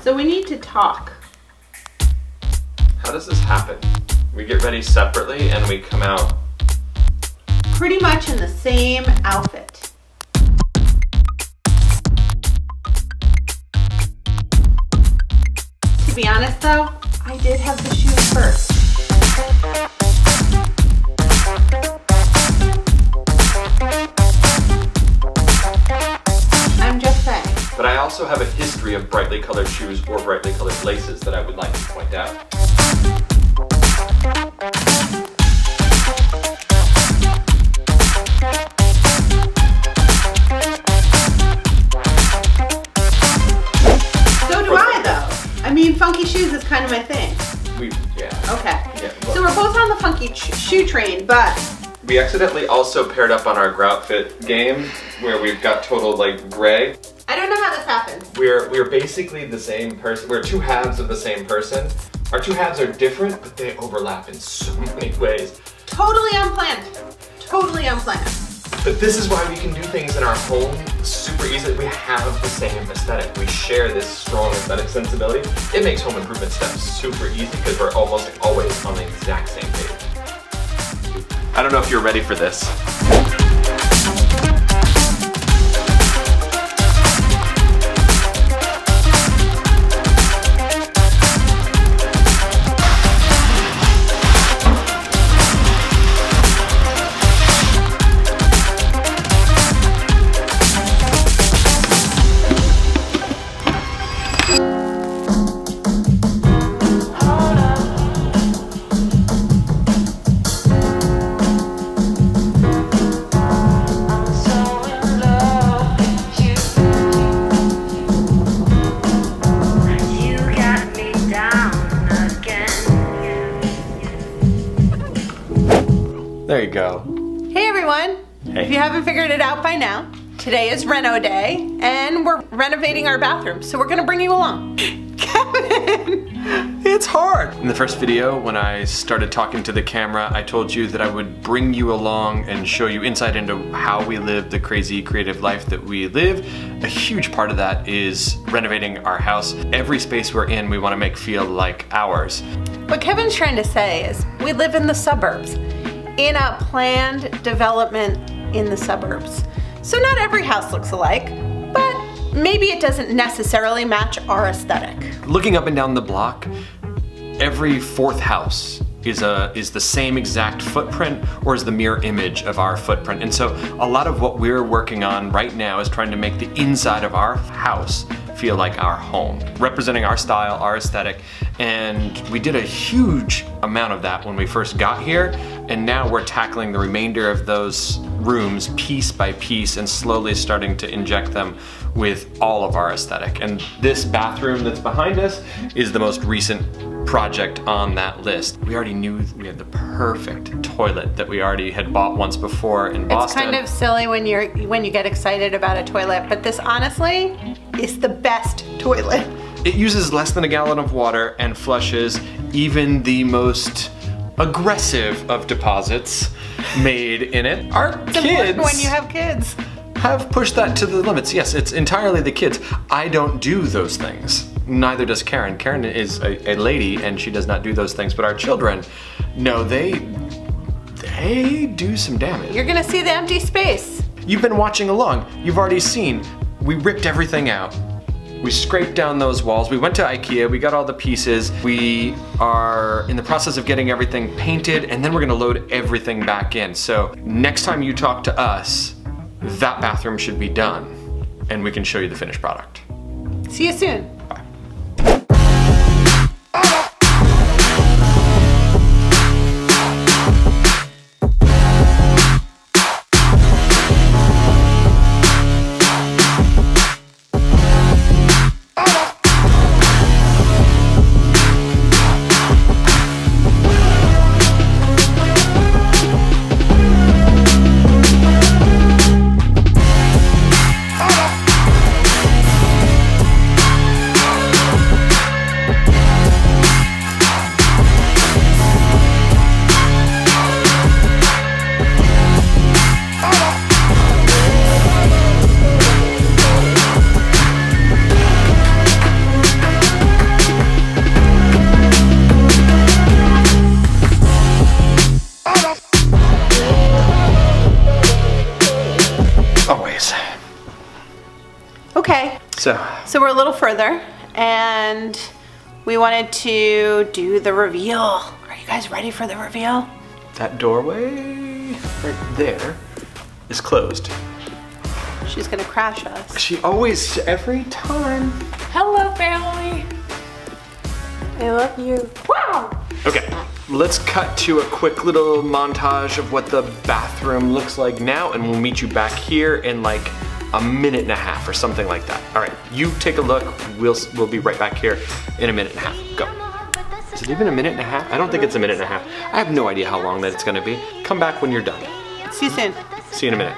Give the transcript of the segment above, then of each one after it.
So we need to talk. How does this happen? We get ready separately and we come out Pretty much in the same outfit. To be honest though, I did have the shoes first. I'm just saying. But I also have a history of brightly colored shoes or brightly colored laces that I would like to point out. So do I though. I mean, funky shoes is kind of my thing. Yeah. Okay. Yeah, well, So we're both on the funky shoe train, but we accidentally also paired up on our Groutfit game where we've got total like gray. I don't know how this happened. We're basically the same person. We're two halves of the same person. Our two halves are different, but they overlap in so many ways. Totally unplanned. Totally unplanned. But this is why we can do things in our home super easily. We have the same aesthetic. We share this strong aesthetic sensibility. It makes home improvement steps super easy because we're almost always on the exact same page. I don't know if you're ready for this. There you go. Hey everyone. Hey. If you haven't figured it out by now, today is Reno Day and we're renovating our bathroom, so we're gonna bring you along. Kevin! It's hard! In the first video, when I started talking to the camera, I told you that I would bring you along and show you insight into how we live the crazy creative life that we live. A huge part of that is renovating our house. Every space we're in, we want to make feel like ours. What Kevin's trying to say is we live in the suburbs, in a planned development in the suburbs. So not every house looks alike, but maybe it doesn't necessarily match our aesthetic. Looking up and down the block, every fourth house is the same exact footprint or is the mirror image of our footprint. And so a lot of what we're working on right now is trying to make the inside of our house feel like our home, representing our style, our aesthetic. And we did a huge amount of that when we first got here, and now we're tackling the remainder of those rooms piece by piece and slowly starting to inject them with all of our aesthetic. And this bathroom that's behind us is the most recent project on that list. We already knew we had the perfect toilet that we already had bought once before in Boston. It's kind of silly when you get excited about a toilet, but this honestly is the best toilet. It uses less than a gallon of water and flushes even the most aggressive of deposits made in it. Our kids, when you have kids, have pushed that to the limits. Yes, it's entirely the kids. I don't do those things. Neither does Karen. Karen is a lady and she does not do those things, but our children, no, they do some damage. You're gonna see the empty space. You've been watching along. You've already seen, we ripped everything out. We scraped down those walls. We went to IKEA, we got all the pieces. We are in the process of getting everything painted, and then we're gonna load everything back in. So next time you talk to us, that bathroom should be done, and we can show you the finished product. See you soon. Okay, so we're a little further, and we wanted to do the reveal. Are you guys ready for the reveal? That doorway right there is closed. She's gonna crash us. She always, every time. Hello, family. I love you. Wow. Okay, let's cut to a quick little montage of what the bathroom looks like now, and we'll meet you back here in like a minute and a half or something like that. All right, you take a look. We'll be right back here in a minute and a half. Go. Is it even a minute and a half? I don't think it's a minute and a half. I have no idea how long that it's gonna be. Come back when you're done. See you soon. See you in a minute.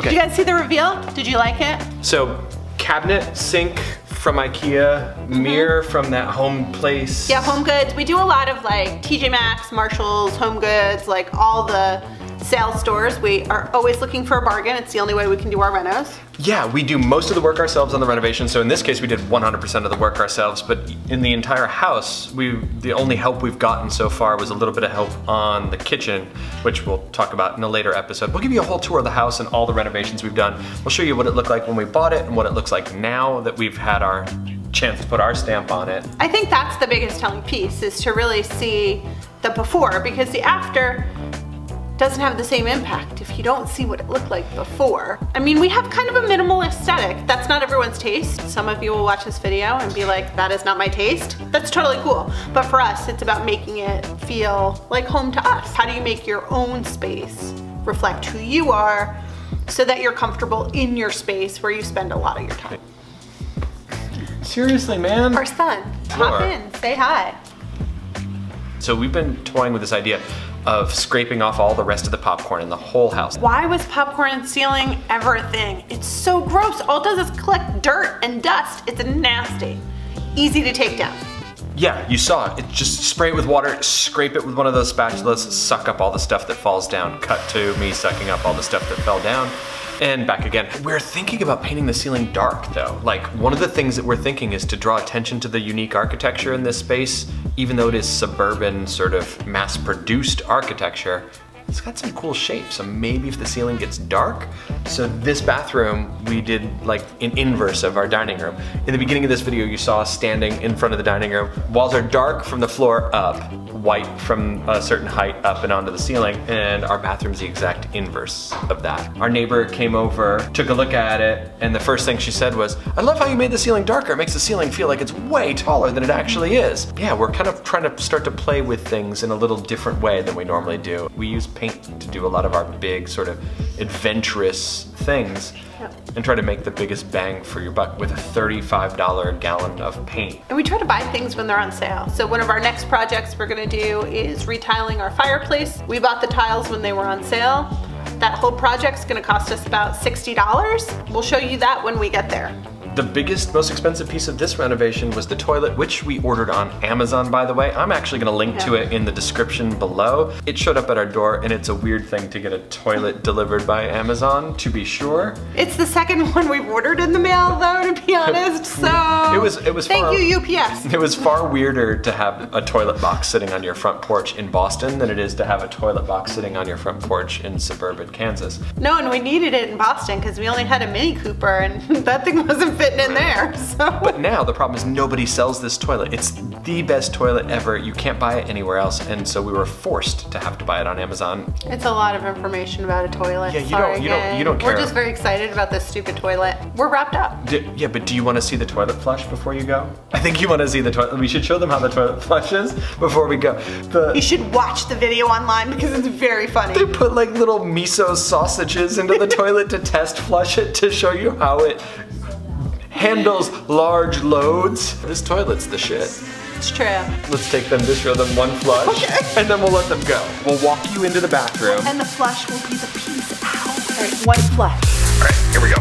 Did you guys see the reveal? Did you like it? So, cabinet, sink from IKEA, mirror from that Home Place. Yeah, Home Goods. We do a lot of like TJ Maxx, Marshalls, Home Goods, like all the sales stores. We are always looking for a bargain. It's the only way we can do our renos. Yeah, we do most of the work ourselves on the renovation. So in this case, we did 100% of the work ourselves, but in the entire house, the only help we've gotten so far was a little bit of help on the kitchen, which we'll talk about in a later episode. We'll give you a whole tour of the house and all the renovations we've done. We'll show you what it looked like when we bought it and what it looks like now that we've had our chance to put our stamp on it. I think that's the biggest telling piece, is to really see the before, because the after doesn't have the same impact if you don't see what it looked like before. I mean, we have kind of a minimal aesthetic. That's not everyone's taste. Some of you will watch this video and be like, that is not my taste. That's totally cool. But for us, it's about making it feel like home to us. How do you make your own space reflect who you are so that you're comfortable in your space where you spend a lot of your time? Seriously, man. Our son, hop in, say hi. So we've been toying with this idea of scraping off all the rest of the popcorn in the whole house. Why was popcorn ceiling ever a thing? It's so gross. All it does is collect dirt and dust. It's nasty. Easy to take down. Yeah, you saw it. Just spray it with water, scrape it with one of those spatulas, suck up all the stuff that falls down. Cut to me sucking up all the stuff that fell down. And back again. We're thinking about painting the ceiling dark though. Like, one of the things that we're thinking is to draw attention to the unique architecture in this space. Even though it is suburban, sort of mass-produced architecture, it's got some cool shapes. So maybe if the ceiling gets dark. So this bathroom, we did like an inverse of our dining room. In the beginning of this video, you saw us standing in front of the dining room. Walls are dark from the floor up, white from a certain height up and onto the ceiling, and our bathroom's the exact inverse of that. Our neighbor came over, took a look at it, and the first thing she said was, I love how you made the ceiling darker. It makes the ceiling feel like it's way taller than it actually is. Yeah, we're kind of trying to start to play with things in a little different way than we normally do. We use paint to do a lot of our big sort of adventurous things. Yep. And try to make the biggest bang for your buck with a $35 a gallon of paint. And we try to buy things when they're on sale. So one of our next projects we're gonna do is retiling our fireplace. We bought the tiles when they were on sale. That whole project's gonna cost us about $60. We'll show you that when we get there. The biggest, most expensive piece of this renovation was the toilet, which we ordered on Amazon, by the way. I'm actually gonna link to it in the description below. It showed up at our door, and it's a weird thing to get a toilet delivered by Amazon, to be sure. It's the second one we've ordered in the mail, though, to be honest, so it was thank you, UPS. It was far weirder to have a toilet box sitting on your front porch in Boston than it is to have a toilet box sitting on your front porch in suburban Kansas. No, and we needed it in Boston because we only had a Mini Cooper, and that thing wasn't fit fitting in there. So. But now the problem is nobody sells this toilet. It's the best toilet ever. You can't buy it anywhere else, and so we were forced to have to buy it on Amazon. It's a lot of information about a toilet. Yeah, you don't care. We're just very excited about this stupid toilet. We're wrapped up. Yeah, but do you want to see the toilet flush before you go? I think you want to see the toilet. We should show them how the toilet flushes before we go. You should watch the video online because it's very funny. They put like little miso sausages into the toilet to test flush it to show you how it handles large loads. This toilet's the shit. It's true. Let's take them to show them one flush, okay. And then we'll let them go. We'll walk you into the bathroom. And the flush will be the piece out. All right, one flush. All right, here we go.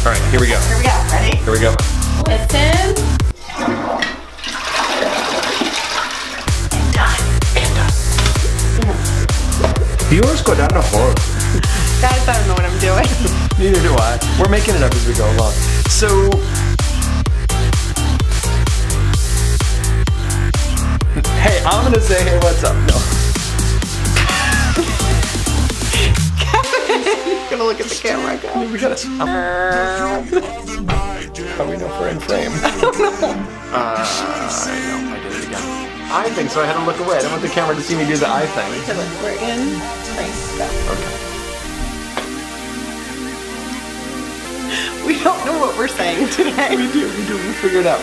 All right, here we go. Here we go, ready? Here we go. Listen. Viewers go down the hole. Guys, I don't know what I'm doing. Neither do I. We're making it up as we go along. So, hey, I'm gonna say, hey, what's up? No. Kevin, gonna look at the camera. Go. We gotta. How do we know if we're in frame? I don't know. I did it again. I think so. I had to look away. I don't want the camera to see me do the eye thing. Okay, look, we're in frame. Go. Okay. We don't know what we're saying today. We do. We'll figure it out.